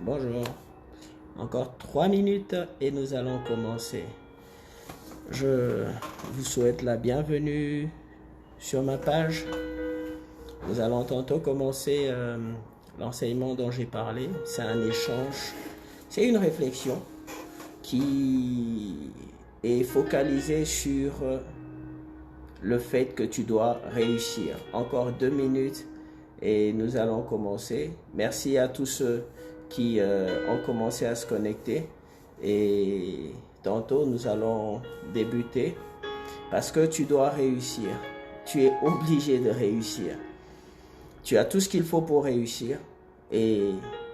Bonjour. Encore 3 minutes et nous allons commencer. Je vous souhaite la bienvenue sur ma page. Nous allons tantôt commencer l'enseignement dont j'ai parlé. C'est un échange, c'est une réflexion qui est focalisée sur le fait que tu dois réussir. Encore 2 minutes et nous allons commencer. Merci à tous ceux qui ont commencé à se connecter et tantôt nous allons débuter parce que tu dois réussir. Tu es obligé de réussir. Tu as tout ce qu'il faut pour réussir et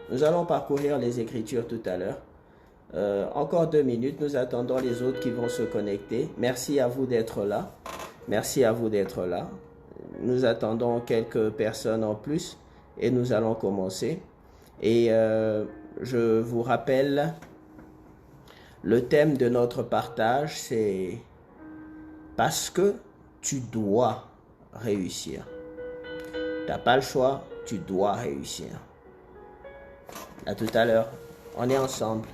nous allons parcourir les Écritures tout à l'heure. Encore 2 minutes, nous attendons les autres qui vont se connecter. Merci à vous d'être là. Merci à vous d'être là. Nous attendons quelques personnes en plus et nous allons commencer. Et je vous rappelle, le thème de notre partage, c'est parce que tu dois réussir. Tu n'as pas le choix, tu dois réussir. À tout à l'heure, on est ensemble.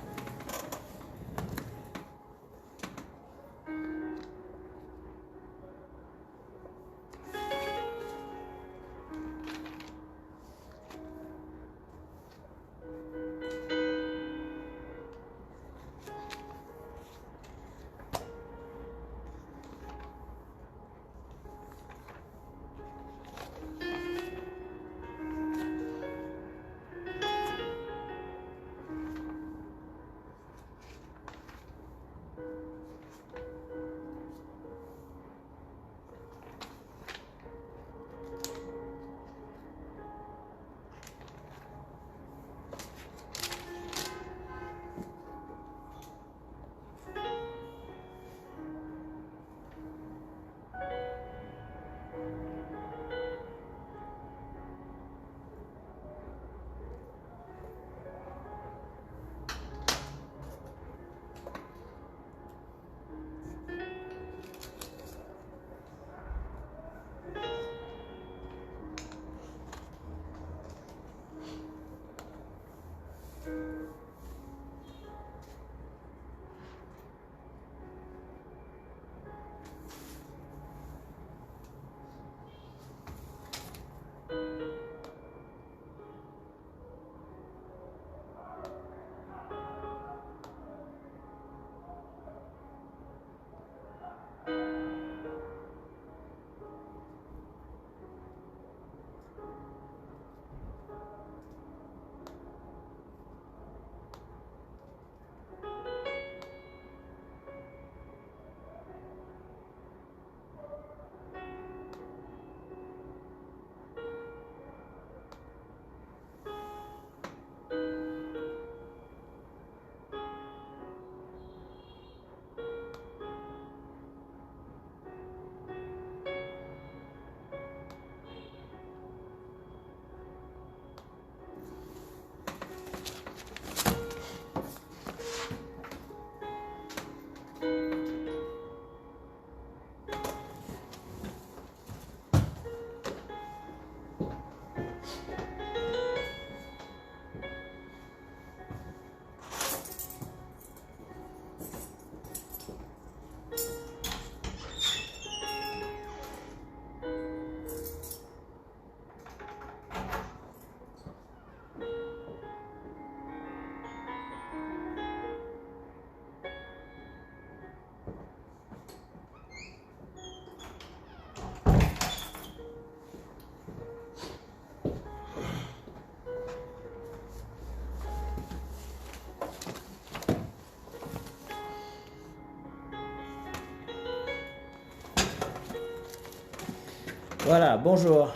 Voilà, bonjour.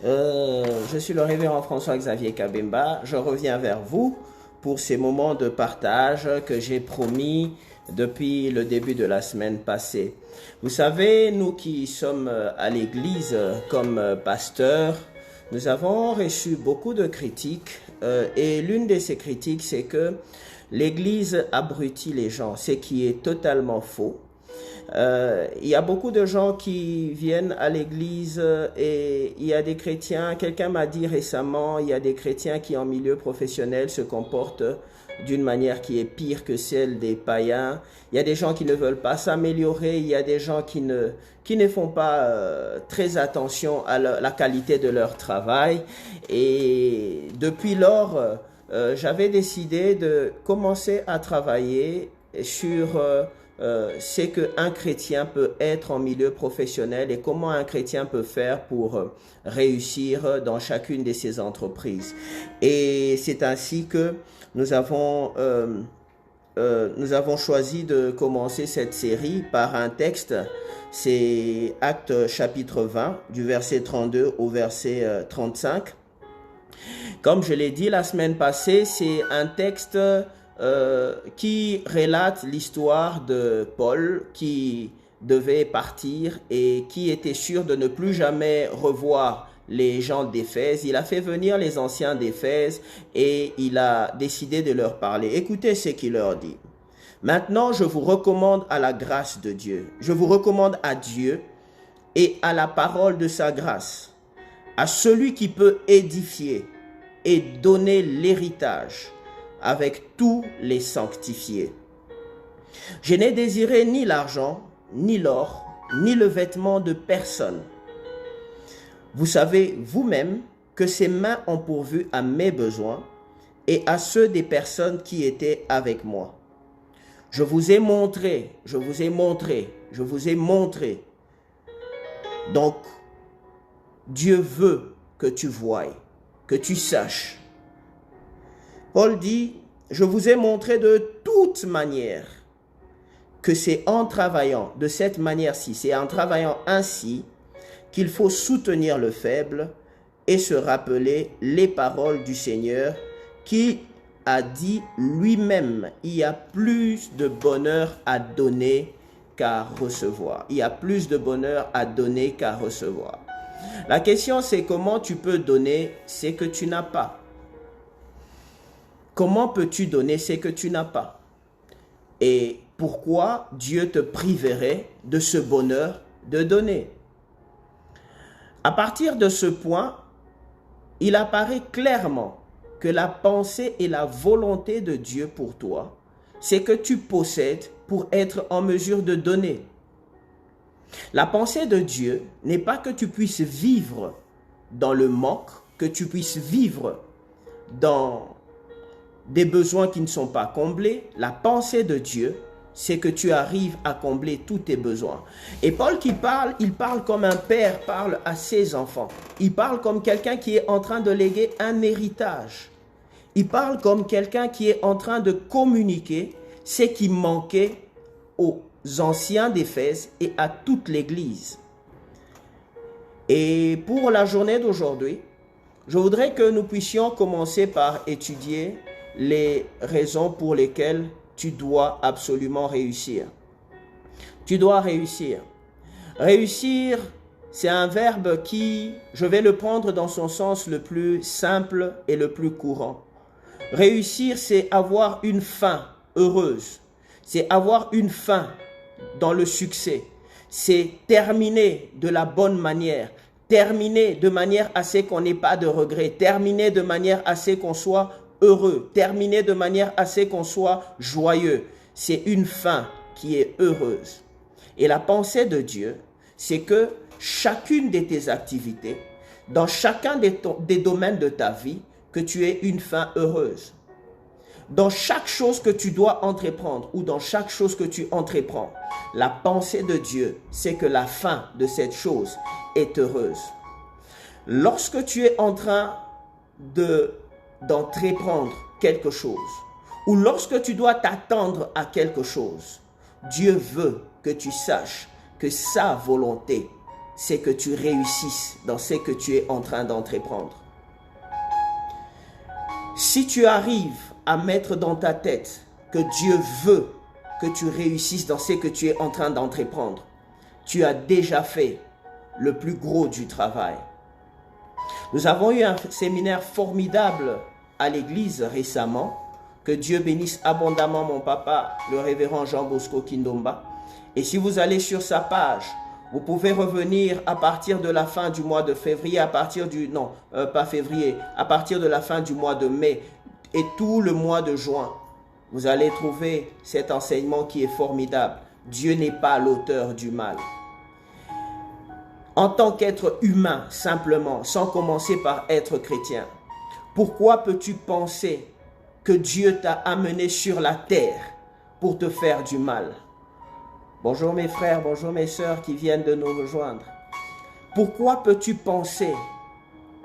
Je suis le révérend François-Xavier Kabemba. Je reviens vers vous pour ces moments de partage que j'ai promis depuis le début de la semaine passée. Vous savez, nous qui sommes à l'église comme pasteurs, nous avons reçu beaucoup de critiques et l'une de ces critiques, c'est que l'église abrutit les gens, ce qui est totalement faux. Il y a beaucoup de gens qui viennent à l'église et il y a des chrétiens, quelqu'un m'a dit récemment, il y a des chrétiens qui en milieu professionnel se comportent d'une manière qui est pire que celle des païens. Il y a des gens qui ne veulent pas s'améliorer, il y a des gens qui ne font pas très attention à la qualité de leur travail. Et depuis lors, j'avais décidé de commencer à travailler sur ce qu'un chrétien peut être en milieu professionnel et comment un chrétien peut faire pour réussir dans chacune de ses entreprises. Et c'est ainsi que nous avons choisi de commencer cette série par un texte. C'est Actes chapitre 20, du verset 32 au verset 35. Comme je l'ai dit la semaine passée, c'est un texte qui relate l'histoire de Paul qui devait partir et qui était sûr de ne plus jamais revoir les gens d'Éphèse. Il a fait venir les anciens d'Éphèse et il a décidé de leur parler. Écoutez ce qu'il leur dit. Maintenant, je vous recommande à la grâce de Dieu. Je vous recommande à Dieu et à la parole de sa grâce, à celui qui peut édifier et donner l'héritage avec tous les sanctifiés. Je n'ai désiré ni l'argent, ni l'or, ni le vêtement de personne. Vous savez vous-même que ces mains ont pourvu à mes besoins et à ceux des personnes qui étaient avec moi. Je vous ai montré. Donc, Dieu veut que tu voies, que tu saches. Paul dit, je vous ai montré de toute manière que c'est en travaillant de cette manière-ci, c'est en travaillant ainsi qu'il faut soutenir le faible et se rappeler les paroles du Seigneur qui a dit lui-même, il y a plus de bonheur à donner qu'à recevoir. Il y a plus de bonheur à donner qu'à recevoir. La question, c'est comment tu peux donner ce que tu n'as pas. Comment peux-tu donner ce que tu n'as pas? Et pourquoi Dieu te priverait de ce bonheur de donner? À partir de ce point, il apparaît clairement que la pensée et la volonté de Dieu pour toi, c'est que tu possèdes pour être en mesure de donner. La pensée de Dieu n'est pas que tu puisses vivre dans le manque, que tu puisses vivre dans des besoins qui ne sont pas comblés. La pensée de Dieu, c'est que tu arrives à combler tous tes besoins. Et Paul qui parle, il parle comme un père parle à ses enfants. Il parle comme quelqu'un qui est en train de léguer un héritage. Il parle comme quelqu'un qui est en train de communiquer ce qui manquait aux anciens d'Éphèse et à toute l'Église. Et pour la journée d'aujourd'hui, je voudrais que nous puissions commencer par étudier les raisons pour lesquelles tu dois absolument réussir. Tu dois réussir. Réussir, c'est un verbe qui, je vais le prendre dans son sens le plus simple et le plus courant. Réussir, c'est avoir une fin heureuse. C'est avoir une fin dans le succès. C'est terminer de la bonne manière. Terminer de manière à ce qu'on n'ait pas de regrets. Terminer de manière à ce qu'on soit heureux. Terminer de manière à ce qu'on soit joyeux. C'est une fin qui est heureuse. Et la pensée de Dieu, c'est que chacune de tes activités, dans chacun des domaines de ta vie, que tu aies une fin heureuse. Dans chaque chose que tu dois entreprendre ou dans chaque chose que tu entreprends, la pensée de Dieu, c'est que la fin de cette chose est heureuse. Lorsque tu es en train d'entreprendre quelque chose ou lorsque tu dois t'attendre à quelque chose, Dieu veut que tu saches que sa volonté, c'est que tu réussisses dans ce que tu es en train d'entreprendre. Si tu arrives à mettre dans ta tête que Dieu veut que tu réussisses dans ce que tu es en train d'entreprendre, tu as déjà fait le plus gros du travail. Nous avons eu un séminaire formidable à l'église récemment. Que Dieu bénisse abondamment mon papa, le révérend Jean Bosco Kindomba. Et si vous allez sur sa page, vous pouvez revenir à partir de la fin du mois de février, à partir du... Non, pas février, à partir de la fin du mois de mai et tout le mois de juin. Vous allez trouver cet enseignement qui est formidable. Dieu n'est pas l'auteur du mal. En tant qu'être humain, simplement, sans commencer par être chrétien, pourquoi peux-tu penser que Dieu t'a amené sur la terre pour te faire du mal? Bonjour mes frères, bonjour mes sœurs qui viennent de nous rejoindre. Pourquoi peux-tu penser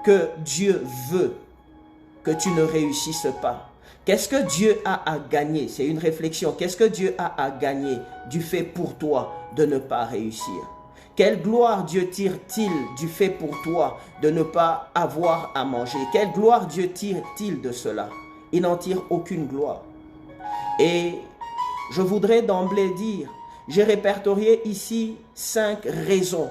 que Dieu veut que tu ne réussisses pas? Qu'est-ce que Dieu a à gagner? C'est une réflexion. Qu'est-ce que Dieu a à gagner du fait pour toi de ne pas réussir? Quelle gloire Dieu tire-t-il du fait pour toi de ne pas avoir à manger? Quelle gloire Dieu tire-t-il de cela? Il n'en tire aucune gloire. Et je voudrais d'emblée dire, j'ai répertorié ici 5 raisons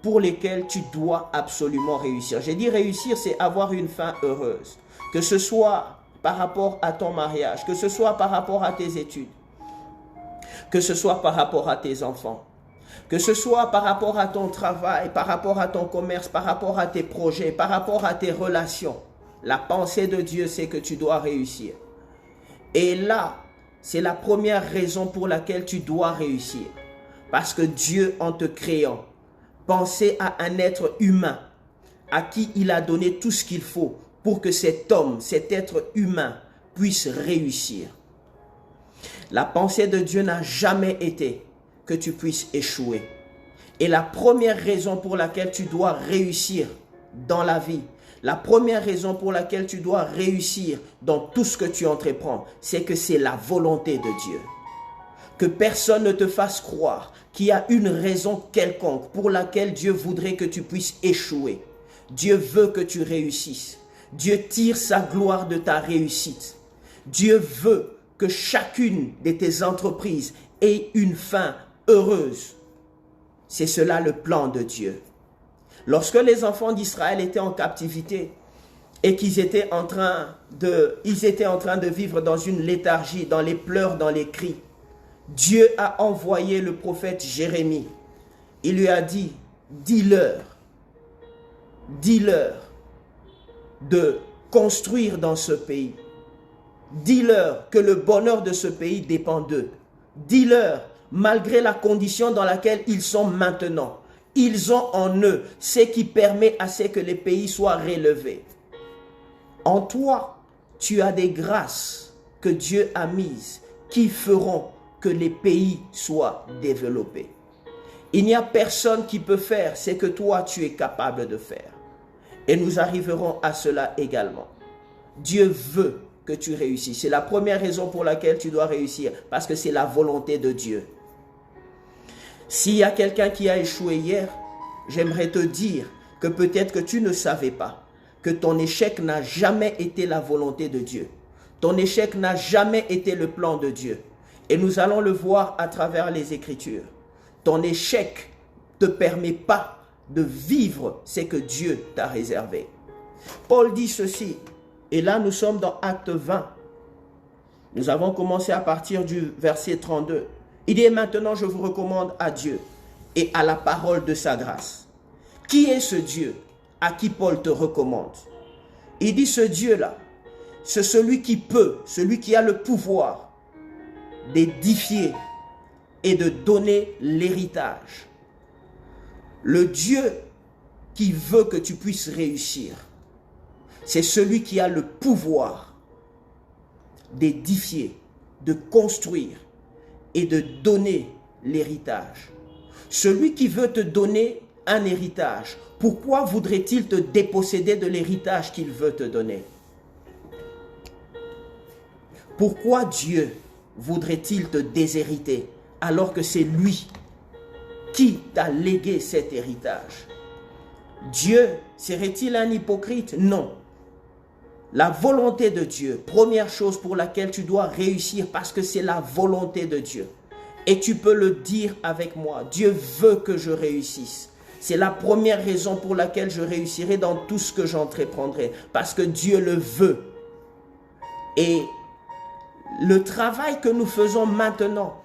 pour lesquelles tu dois absolument réussir. J'ai dit réussir, c'est avoir une fin heureuse. Que ce soit par rapport à ton mariage, que ce soit par rapport à tes études, que ce soit par rapport à tes enfants, que ce soit par rapport à ton travail, par rapport à ton commerce, par rapport à tes projets, par rapport à tes relations. La pensée de Dieu, c'est que tu dois réussir. Et là, c'est la première raison pour laquelle tu dois réussir. Parce que Dieu, en te créant, pensait à un être humain à qui il a donné tout ce qu'il faut pour que cet homme, cet être humain, puisse réussir. La pensée de Dieu n'a jamais été que tu puisses échouer. Et la première raison pour laquelle tu dois réussir dans la vie, la première raison pour laquelle tu dois réussir dans tout ce que tu entreprends, c'est que c'est la volonté de Dieu. Que personne ne te fasse croire qu'il y a une raison quelconque pour laquelle Dieu voudrait que tu puisses échouer. Dieu veut que tu réussisses. Dieu tire sa gloire de ta réussite. Dieu veut que chacune de tes entreprises ait une fin heureuse. C'est cela le plan de Dieu. Lorsque les enfants d'Israël étaient en captivité et qu'ils étaient en train de vivre dans une léthargie, dans les pleurs, dans les cris, Dieu a envoyé le prophète Jérémie. Il lui a dit, dis-leur de construire dans ce pays. Dis-leur que le bonheur de ce pays dépend d'eux. Dis-leur, malgré la condition dans laquelle ils sont maintenant, ils ont en eux ce qui permet à ce que les pays soient relevés. En toi, tu as des grâces que Dieu a mises qui feront que les pays soient développés. Il n'y a personne qui peut faire ce que toi tu es capable de faire. Et nous arriverons à cela également. Dieu veut que tu réussisses. C'est la première raison pour laquelle tu dois réussir, parce que c'est la volonté de Dieu. S'il y a quelqu'un qui a échoué hier, j'aimerais te dire que peut-être que tu ne savais pas que ton échec n'a jamais été la volonté de Dieu. Ton échec n'a jamais été le plan de Dieu. Et nous allons le voir à travers les Écritures. Ton échec ne te permet pas de vivre ce que Dieu t'a réservé. Paul dit ceci, et là nous sommes dans Acte 20. Nous avons commencé à partir du verset 32. Il dit, maintenant je vous recommande à Dieu et à la parole de sa grâce. Qui est ce Dieu à qui Paul te recommande? Il dit, ce Dieu-là, c'est celui qui peut, celui qui a le pouvoir d'édifier et de donner l'héritage. Le Dieu qui veut que tu puisses réussir, c'est celui qui a le pouvoir d'édifier, de construire et de donner l'héritage. Celui qui veut te donner un héritage, pourquoi voudrait-il te déposséder de l'héritage qu'il veut te donner? Pourquoi Dieu voudrait-il te déshériter alors que c'est lui qui t'a légué cet héritage? Dieu serait-il un hypocrite? Non. La volonté de Dieu, première chose pour laquelle tu dois réussir, parce que c'est la volonté de Dieu. Et tu peux le dire avec moi, Dieu veut que je réussisse. C'est la première raison pour laquelle je réussirai dans tout ce que j'entreprendrai, parce que Dieu le veut. Et le travail que nous faisons maintenant,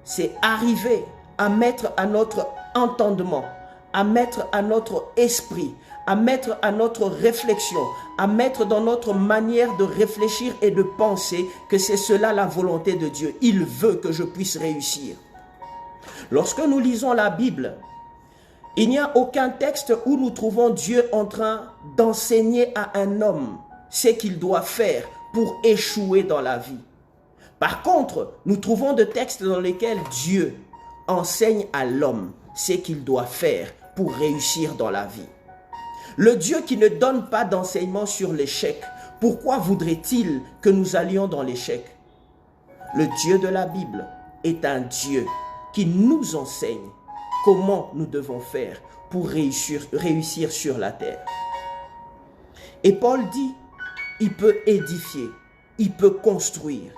c'est arriver à mettre à notre entendement, à mettre à notre esprit, à mettre à notre réflexion, à mettre dans notre manière de réfléchir et de penser que c'est cela la volonté de Dieu. Il veut que je puisse réussir. Lorsque nous lisons la Bible, il n'y a aucun texte où nous trouvons Dieu en train d'enseigner à un homme ce qu'il doit faire pour échouer dans la vie. Par contre, nous trouvons des textes dans lesquels Dieu enseigne à l'homme ce qu'il doit faire pour réussir dans la vie. Le Dieu qui ne donne pas d'enseignement sur l'échec, pourquoi voudrait-il que nous allions dans l'échec? Le Dieu de la Bible est un Dieu qui nous enseigne comment nous devons faire pour réussir sur la terre. Et Paul dit, il peut édifier, il peut construire,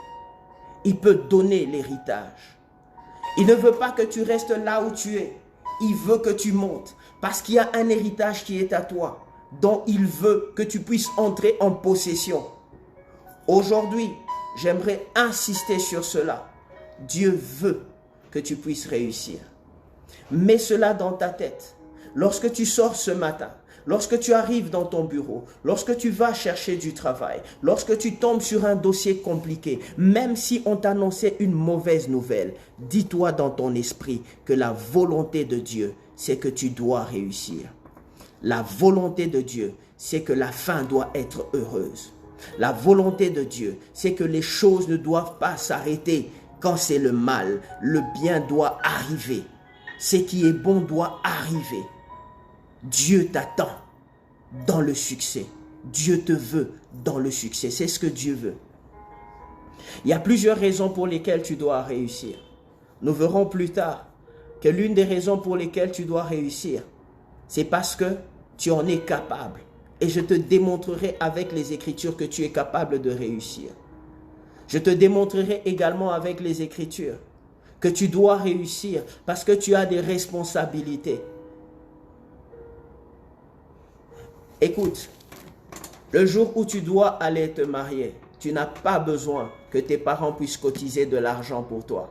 il peut donner l'héritage. Il ne veut pas que tu restes là où tu es. Il veut que tu montes parce qu'il y a un héritage qui est à toi, dont il veut que tu puisses entrer en possession. Aujourd'hui, j'aimerais insister sur cela. Dieu veut que tu puisses réussir. Mets cela dans ta tête. Lorsque tu sors ce matin, lorsque tu arrives dans ton bureau, lorsque tu vas chercher du travail, lorsque tu tombes sur un dossier compliqué, même si on t'annonçait une mauvaise nouvelle, dis-toi dans ton esprit que la volonté de Dieu, c'est que tu dois réussir. La volonté de Dieu, c'est que la fin doit être heureuse. La volonté de Dieu, c'est que les choses ne doivent pas s'arrêter quand c'est le mal. Le bien doit arriver. Ce qui est bon doit arriver. Dieu t'attend dans le succès. Dieu te veut dans le succès. C'est ce que Dieu veut. Il y a plusieurs raisons pour lesquelles tu dois réussir. Nous verrons plus tard que l'une des raisons pour lesquelles tu dois réussir, c'est parce que tu en es capable. Et je te démontrerai avec les Écritures que tu es capable de réussir. Je te démontrerai également avec les Écritures que tu dois réussir parce que tu as des responsabilités. Écoute, le jour où tu dois aller te marier, tu n'as pas besoin que tes parents puissent cotiser de l'argent pour toi.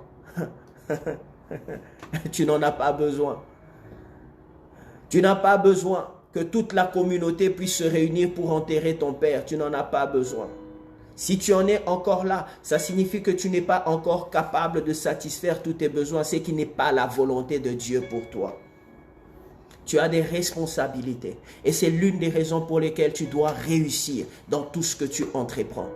Tu n'en as pas besoin. Tu n'as pas besoin que toute la communauté puisse se réunir pour enterrer ton père. Tu n'en as pas besoin. Si tu en es encore là, ça signifie que tu n'es pas encore capable de satisfaire tous tes besoins, ce qui n'est pas la volonté de Dieu pour toi. Tu as des responsabilités et c'est l'une des raisons pour lesquelles tu dois réussir dans tout ce que tu entreprends.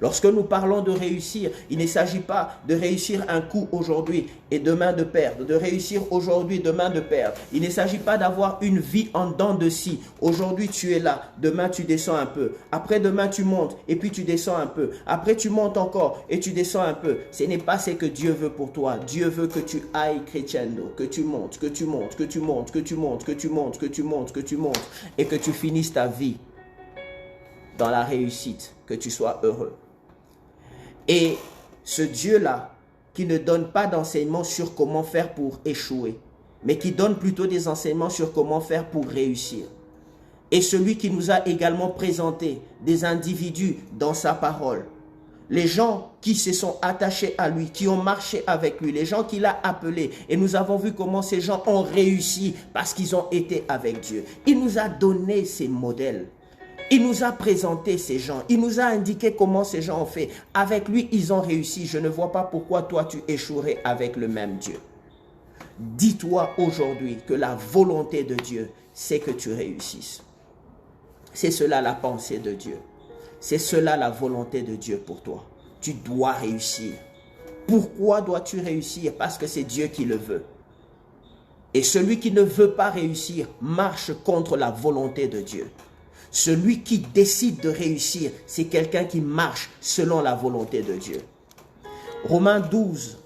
Lorsque nous parlons de réussir, il ne s'agit pas de réussir un coup aujourd'hui et demain de perdre, de réussir aujourd'hui, demain de perdre. Il ne s'agit pas d'avoir une vie en dents de scie. Aujourd'hui tu es là, demain tu descends un peu. Après demain tu montes et puis tu descends un peu. Après tu montes encore et tu descends un peu. Ce n'est pas ce que Dieu veut pour toi. Dieu veut que tu ailles crescendo, que tu montes, que tu montes, que tu montes, que tu montes, que tu montes, que tu montes, que tu montes et que tu finisses ta vie dans la réussite, que tu sois heureux. Et ce Dieu-là, qui ne donne pas d'enseignement sur comment faire pour échouer, mais qui donne plutôt des enseignements sur comment faire pour réussir. Et celui qui nous a également présenté des individus dans sa parole. Les gens qui se sont attachés à lui, qui ont marché avec lui, les gens qu'il a appelés. Et nous avons vu comment ces gens ont réussi parce qu'ils ont été avec Dieu. Il nous a donné ces modèles. Il nous a présenté ces gens. Il nous a indiqué comment ces gens ont fait. Avec lui, ils ont réussi. Je ne vois pas pourquoi toi, tu échouerais avec le même Dieu. Dis-toi aujourd'hui que la volonté de Dieu, c'est que tu réussisses. C'est cela la pensée de Dieu. C'est cela la volonté de Dieu pour toi. Tu dois réussir. Pourquoi dois-tu réussir? Parce que c'est Dieu qui le veut. Et celui qui ne veut pas réussir marche contre la volonté de Dieu. Celui qui décide de réussir, c'est quelqu'un qui marche selon la volonté de Dieu. Romains 12,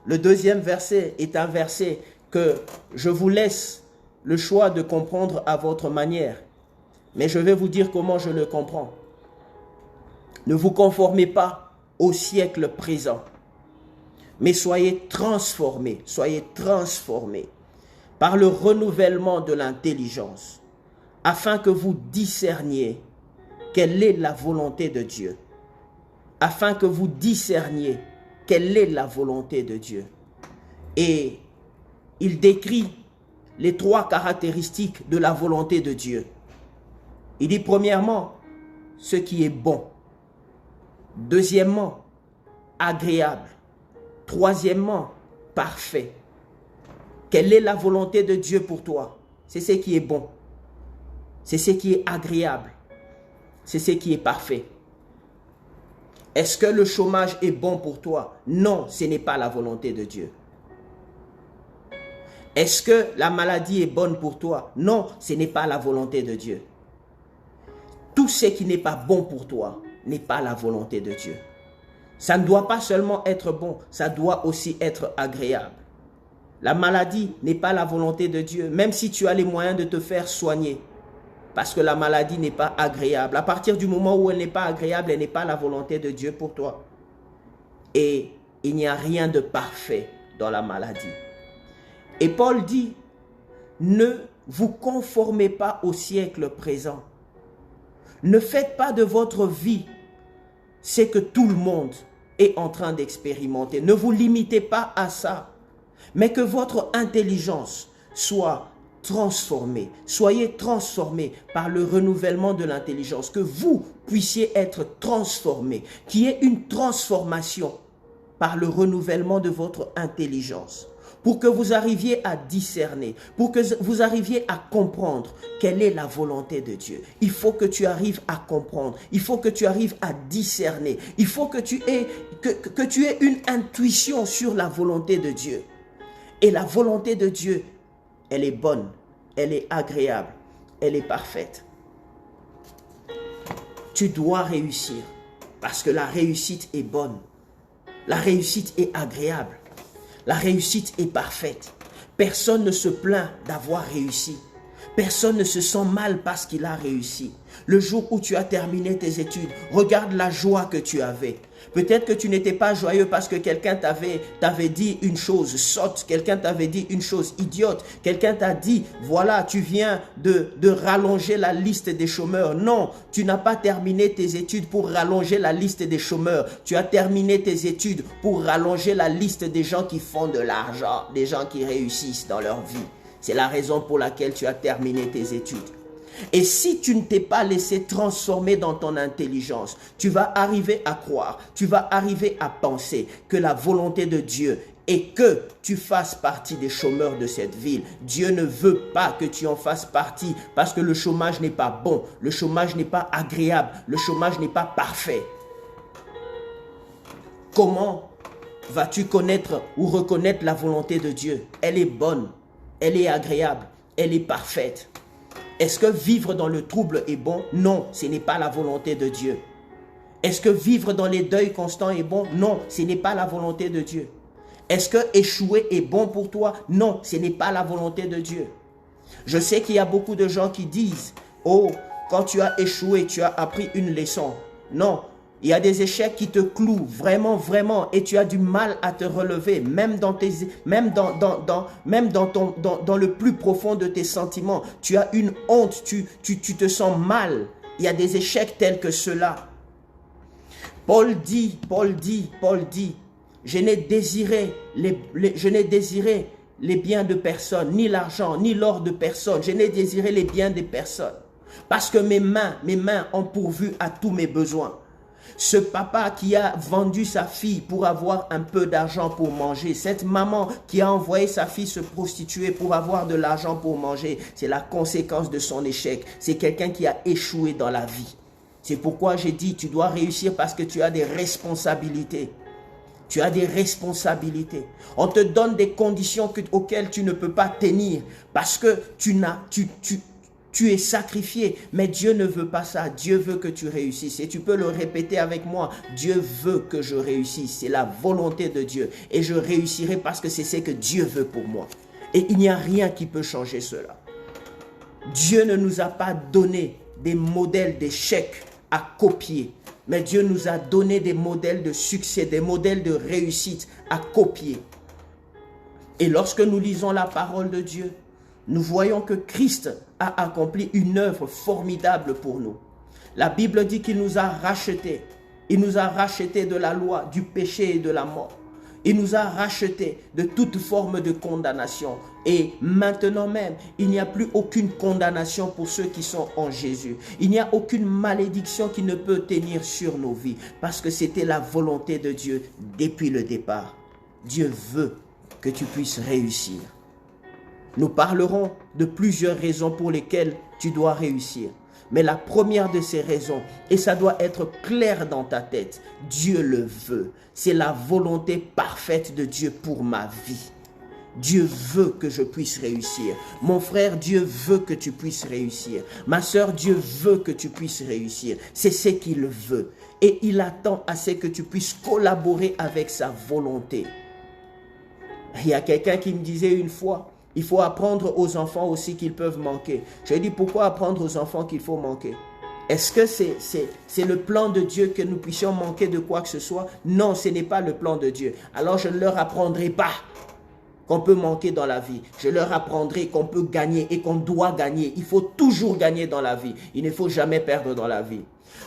le deuxième verset est un verset que je vous laisse le choix de comprendre à votre manière. Mais je vais vous dire comment je le comprends. Ne vous conformez pas au siècle présent, mais soyez transformés par le renouvellement de l'intelligence, afin que vous discerniez quelle est la volonté de Dieu. Afin que vous discerniez quelle est la volonté de Dieu. Et il décrit les 3 caractéristiques de la volonté de Dieu. Il dit premièrement, ce qui est bon. Deuxièmement, agréable. Troisièmement, parfait. Quelle est la volonté de Dieu pour toi? C'est ce qui est bon. C'est ce qui est agréable. C'est ce qui est parfait. Est-ce que le chômage est bon pour toi? Non, ce n'est pas la volonté de Dieu. Est-ce que la maladie est bonne pour toi? Non, ce n'est pas la volonté de Dieu. Tout ce qui n'est pas bon pour toi n'est pas la volonté de Dieu. Ça ne doit pas seulement être bon, ça doit aussi être agréable. La maladie n'est pas la volonté de Dieu, même si tu as les moyens de te faire soigner. Parce que la maladie n'est pas agréable. À partir du moment où elle n'est pas agréable, elle n'est pas la volonté de Dieu pour toi. Et il n'y a rien de parfait dans la maladie. Et Paul dit, ne vous conformez pas au siècle présent. Ne faites pas de votre vie ce que tout le monde est en train d'expérimenter. Ne vous limitez pas à ça, mais que votre intelligence soit transformée. Soyez transformés par le renouvellement de l'intelligence, que vous puissiez être transformés, qu'il y ait une transformation par le renouvellement de votre intelligence, pour que vous arriviez à discerner, pour que vous arriviez à comprendre quelle est la volonté de Dieu. Il faut que tu arrives à comprendre, il faut que tu arrives à discerner, il faut que tu aies une intuition sur la volonté de Dieu. Et la volonté de Dieu, elle est bonne, elle est agréable, elle est parfaite. Tu dois réussir parce que la réussite est bonne, la réussite est agréable. La réussite est parfaite. Personne ne se plaint d'avoir réussi. Personne ne se sent mal parce qu'il a réussi. Le jour où tu as terminé tes études, regarde la joie que tu avais. Peut-être que tu n'étais pas joyeux parce que quelqu'un t'avait dit une chose sotte, quelqu'un t'avait dit une chose idiote, quelqu'un t'a dit, voilà, tu viens de rallonger la liste des chômeurs. Non, tu n'as pas terminé tes études pour rallonger la liste des chômeurs. Tu as terminé tes études pour rallonger la liste des gens qui font de l'argent, des gens qui réussissent dans leur vie. C'est la raison pour laquelle tu as terminé tes études. Et si tu ne t'es pas laissé transformer dans ton intelligence, tu vas arriver à croire, tu vas arriver à penser que la volonté de Dieu est que tu fasses partie des chômeurs de cette ville. Dieu ne veut pas que tu en fasses partie parce que le chômage n'est pas bon, le chômage n'est pas agréable, le chômage n'est pas parfait. Comment vas-tu connaître ou reconnaître la volonté de Dieu? Elle est bonne, elle est agréable, elle est parfaite. Est-ce que vivre dans le trouble est bon? Non, ce n'est pas la volonté de Dieu. Est-ce que vivre dans les deuils constants est bon? Non, ce n'est pas la volonté de Dieu. Est-ce que échouer est bon pour toi? Non, ce n'est pas la volonté de Dieu. Je sais qu'il y a beaucoup de gens qui disent, oh, quand tu as échoué, tu as appris une leçon. Non, il y a des échecs qui te clouent vraiment, vraiment, et tu as du mal à te relever, même dans le plus profond de tes sentiments. Tu as une honte, tu te sens mal. Il y a des échecs tels que ceux-là. Paul dit, je n'ai désiré les biens de personne, ni l'argent, ni l'or de personne. Je n'ai désiré les biens des personnes. Parce que mes mains ont pourvu à tous mes besoins. Ce papa qui a vendu sa fille pour avoir un peu d'argent pour manger, cette maman qui a envoyé sa fille se prostituer pour avoir de l'argent pour manger, c'est la conséquence de son échec. C'est quelqu'un qui a échoué dans la vie. C'est pourquoi j'ai dit, tu dois réussir parce que tu as des responsabilités. Tu as des responsabilités. On te donne des conditions auxquelles tu ne peux pas tenir parce que tu es sacrifié, mais Dieu ne veut pas ça. Dieu veut que tu réussisses. Et tu peux le répéter avec moi. Dieu veut que je réussisse. C'est la volonté de Dieu. Et je réussirai parce que c'est ce que Dieu veut pour moi. Et il n'y a rien qui peut changer cela. Dieu ne nous a pas donné des modèles d'échecs à copier. Mais Dieu nous a donné des modèles de succès, des modèles de réussite à copier. Et lorsque nous lisons la parole de Dieu, nous voyons que Christ a accompli une œuvre formidable pour nous. La Bible dit qu'il nous a rachetés. Il nous a rachetés de la loi, du péché et de la mort. Il nous a rachetés de toute forme de condamnation. Et maintenant même, il n'y a plus aucune condamnation pour ceux qui sont en Jésus. Il n'y a aucune malédiction qui ne peut tenir sur nos vies. Parce que c'était la volonté de Dieu depuis le départ. Dieu veut que tu puisses réussir. Nous parlerons de plusieurs raisons pour lesquelles tu dois réussir. Mais la première de ces raisons, et ça doit être clair dans ta tête, Dieu le veut. C'est la volonté parfaite de Dieu pour ma vie. Dieu veut que je puisse réussir. Mon frère, Dieu veut que tu puisses réussir. Ma soeur, Dieu veut que tu puisses réussir. C'est ce qu'il veut. Et il attend à ce que tu puisses collaborer avec sa volonté. Il y a quelqu'un qui me disait une fois, il faut apprendre aux enfants aussi qu'ils peuvent manquer. Je lui ai dit, pourquoi apprendre aux enfants qu'il faut manquer? Est-ce que c'est le plan de Dieu que nous puissions manquer de quoi que ce soit? Non, ce n'est pas le plan de Dieu. Alors je ne leur apprendrai pas qu'on peut manquer dans la vie. Je leur apprendrai qu'on peut gagner et qu'on doit gagner. Il faut toujours gagner dans la vie. Il ne faut jamais perdre dans la vie.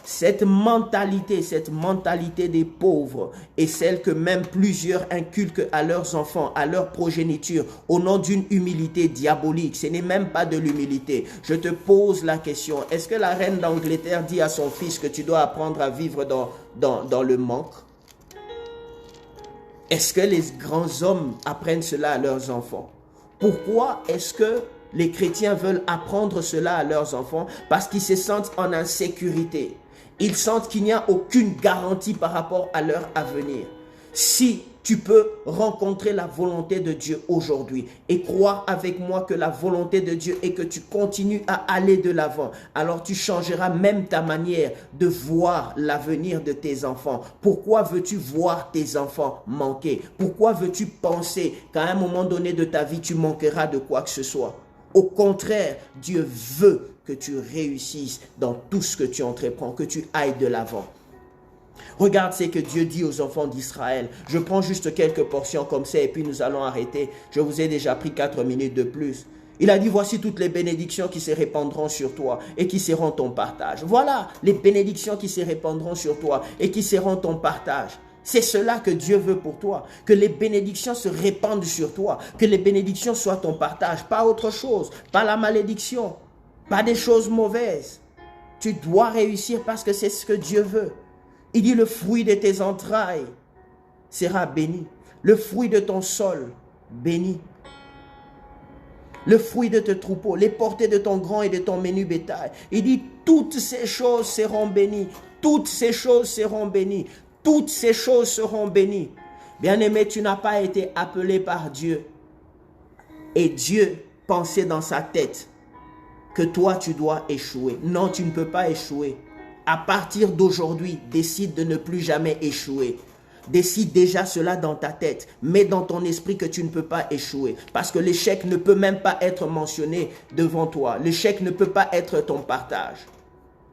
Cette mentalité des pauvres est celle que même plusieurs inculquent à leurs enfants, à leur progéniture, au nom d'une humilité diabolique. Ce n'est même pas de l'humilité. Je te pose la question, est-ce que la reine d'Angleterre dit à son fils que tu dois apprendre à vivre dans le manque? Est-ce que les grands hommes apprennent cela à leurs enfants? Pourquoi est-ce que les chrétiens veulent apprendre cela à leurs enfants? Parce qu'ils se sentent en insécurité. Ils sentent qu'il n'y a aucune garantie par rapport à leur avenir. Si tu peux rencontrer la volonté de Dieu aujourd'hui et croire avec moi que la volonté de Dieu est que tu continues à aller de l'avant, alors tu changeras même ta manière de voir l'avenir de tes enfants. Pourquoi veux-tu voir tes enfants manquer? Pourquoi veux-tu penser qu'à un moment donné de ta vie, tu manqueras de quoi que ce soit? Au contraire, Dieu veut que tu réussisses dans tout ce que tu entreprends, que tu ailles de l'avant. Regarde ce que Dieu dit aux enfants d'Israël. Je prends juste quelques portions comme ça et puis nous allons arrêter. Je vous ai déjà pris 4 minutes de plus. Il a dit, voici toutes les bénédictions qui se répandront sur toi et qui seront ton partage. Voilà les bénédictions qui se répandront sur toi et qui seront ton partage. C'est cela que Dieu veut pour toi, que les bénédictions se répandent sur toi, que les bénédictions soient ton partage, pas autre chose, pas la malédiction, pas des choses mauvaises. Tu dois réussir parce que c'est ce que Dieu veut. Il dit le fruit de tes entrailles sera béni, le fruit de ton sol béni, le fruit de tes troupeaux, les portées de ton grand et de ton menu bétail. Il dit toutes ces choses seront bénies, toutes ces choses seront bénies. Toutes ces choses seront bénies. Bien-aimé, tu n'as pas été appelé par Dieu. Et Dieu pensait dans sa tête que toi, tu dois échouer. Non, tu ne peux pas échouer. À partir d'aujourd'hui, décide de ne plus jamais échouer. Décide déjà cela dans ta tête. Mets dans ton esprit que tu ne peux pas échouer. Parce que l'échec ne peut même pas être mentionné devant toi. L'échec ne peut pas être ton partage.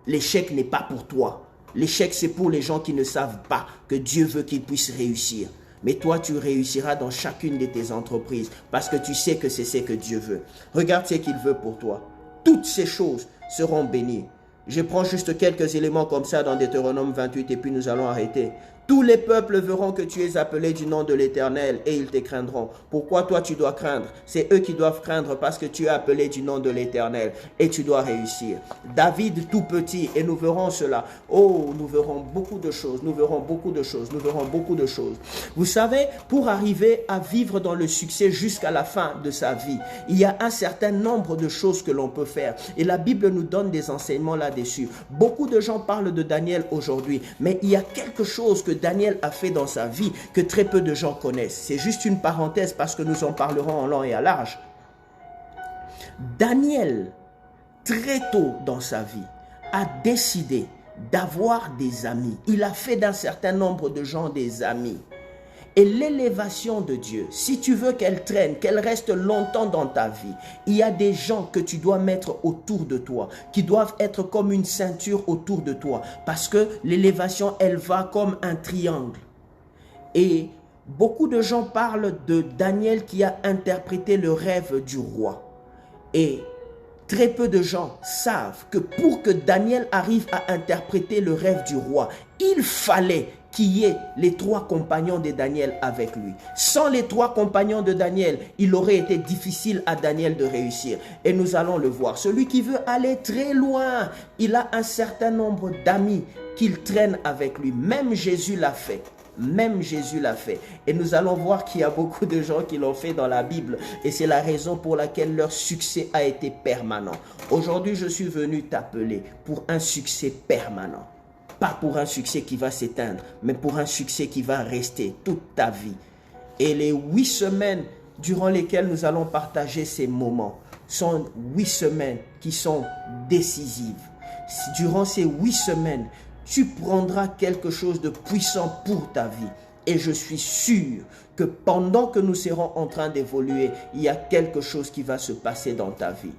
L'échec n'est pas pour toi. L'échec, c'est pour les gens qui ne savent pas que Dieu veut qu'ils puissent réussir. Mais toi, tu réussiras dans chacune de tes entreprises parce que tu sais que c'est ce que Dieu veut. Regarde ce qu'il veut pour toi. Toutes ces choses seront bénies. Je prends juste quelques éléments comme ça dans Deutéronome 28 et puis nous allons arrêter. Tous les peuples verront que tu es appelé du nom de l'Éternel et ils te craindront. Pourquoi toi tu dois craindre? C'est eux qui doivent craindre parce que tu es appelé du nom de l'Éternel et tu dois réussir. David tout petit, et nous verrons cela. Oh, nous verrons beaucoup de choses, nous verrons beaucoup de choses, nous verrons beaucoup de choses. Vous savez, pour arriver à vivre dans le succès jusqu'à la fin de sa vie, il y a un certain nombre de choses que l'on peut faire. Et la Bible nous donne des enseignements là-dessus. Beaucoup de gens parlent de Daniel aujourd'hui, mais il y a quelque chose que Daniel a fait dans sa vie que très peu de gens connaissent. C'est juste une parenthèse parce que nous en parlerons en long et à large. Daniel, très tôt dans sa vie, a décidé d'avoir des amis. Il a fait d'un certain nombre de gens des amis. Et l'élévation de Dieu, si tu veux qu'elle traîne, qu'elle reste longtemps dans ta vie, il y a des gens que tu dois mettre autour de toi, qui doivent être comme une ceinture autour de toi, parce que l'élévation, elle va comme un triangle. Et beaucoup de gens parlent de Daniel qui a interprété le rêve du roi. Et très peu de gens savent que pour que Daniel arrive à interpréter le rêve du roi, il fallait qui ait les 3 compagnons de Daniel avec lui. Sans les 3 compagnons de Daniel, il aurait été difficile à Daniel de réussir. Et nous allons le voir. Celui qui veut aller très loin, il a un certain nombre d'amis qu'il traîne avec lui. Même Jésus l'a fait. Même Jésus l'a fait. Et nous allons voir qu'il y a beaucoup de gens qui l'ont fait dans la Bible. Et c'est la raison pour laquelle leur succès a été permanent. Aujourd'hui, je suis venu t'appeler pour un succès permanent. Pas pour un succès qui va s'éteindre, mais pour un succès qui va rester toute ta vie. Et les 8 semaines durant lesquelles nous allons partager ces moments sont 8 semaines qui sont décisives. Durant ces 8 semaines, tu prendras quelque chose de puissant pour ta vie. Et je suis sûr que pendant que nous serons en train d'évoluer, il y a quelque chose qui va se passer dans ta vie.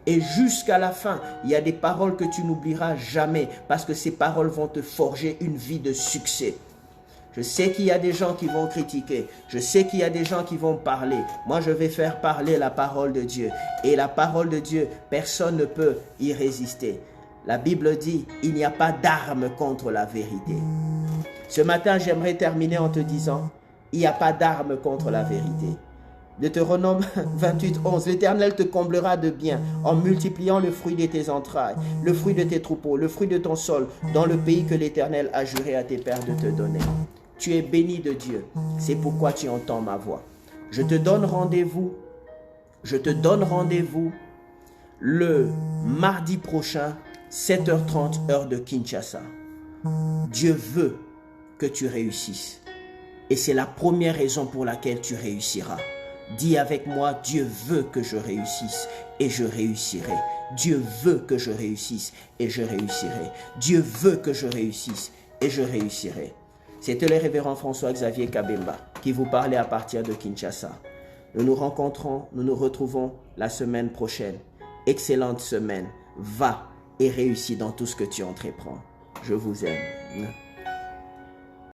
Et jusqu'à la fin, il y a des paroles que tu n'oublieras jamais parce que ces paroles vont te forger une vie de succès. Je sais qu'il y a des gens qui vont critiquer. Je sais qu'il y a des gens qui vont parler. Moi, je vais faire parler la parole de Dieu. Et la parole de Dieu, personne ne peut y résister. La Bible dit, il n'y a pas d'arme contre la vérité. Ce matin, j'aimerais terminer en te disant, il n'y a pas d'arme contre la vérité. Deutéronome 28, 11. L'Éternel te comblera de bien en multipliant le fruit de tes entrailles, le fruit de tes troupeaux, le fruit de ton sol, dans le pays que l'Éternel a juré à tes pères de te donner. Tu es béni de Dieu. C'est pourquoi tu entends ma voix. Je te donne rendez-vous le mardi prochain, 7h30, heure de Kinshasa. Dieu veut que tu réussisses. Et c'est la première raison pour laquelle tu réussiras. Dis avec moi, Dieu veut que je réussisse et je réussirai. Dieu veut que je réussisse et je réussirai. Dieu veut que je réussisse et je réussirai. C'était le révérend François-Xavier Kabemba qui vous parlait à partir de Kinshasa. Nous nous rencontrons, nous nous retrouvons la semaine prochaine. Excellente semaine. Va et réussis dans tout ce que tu entreprends. Je vous aime.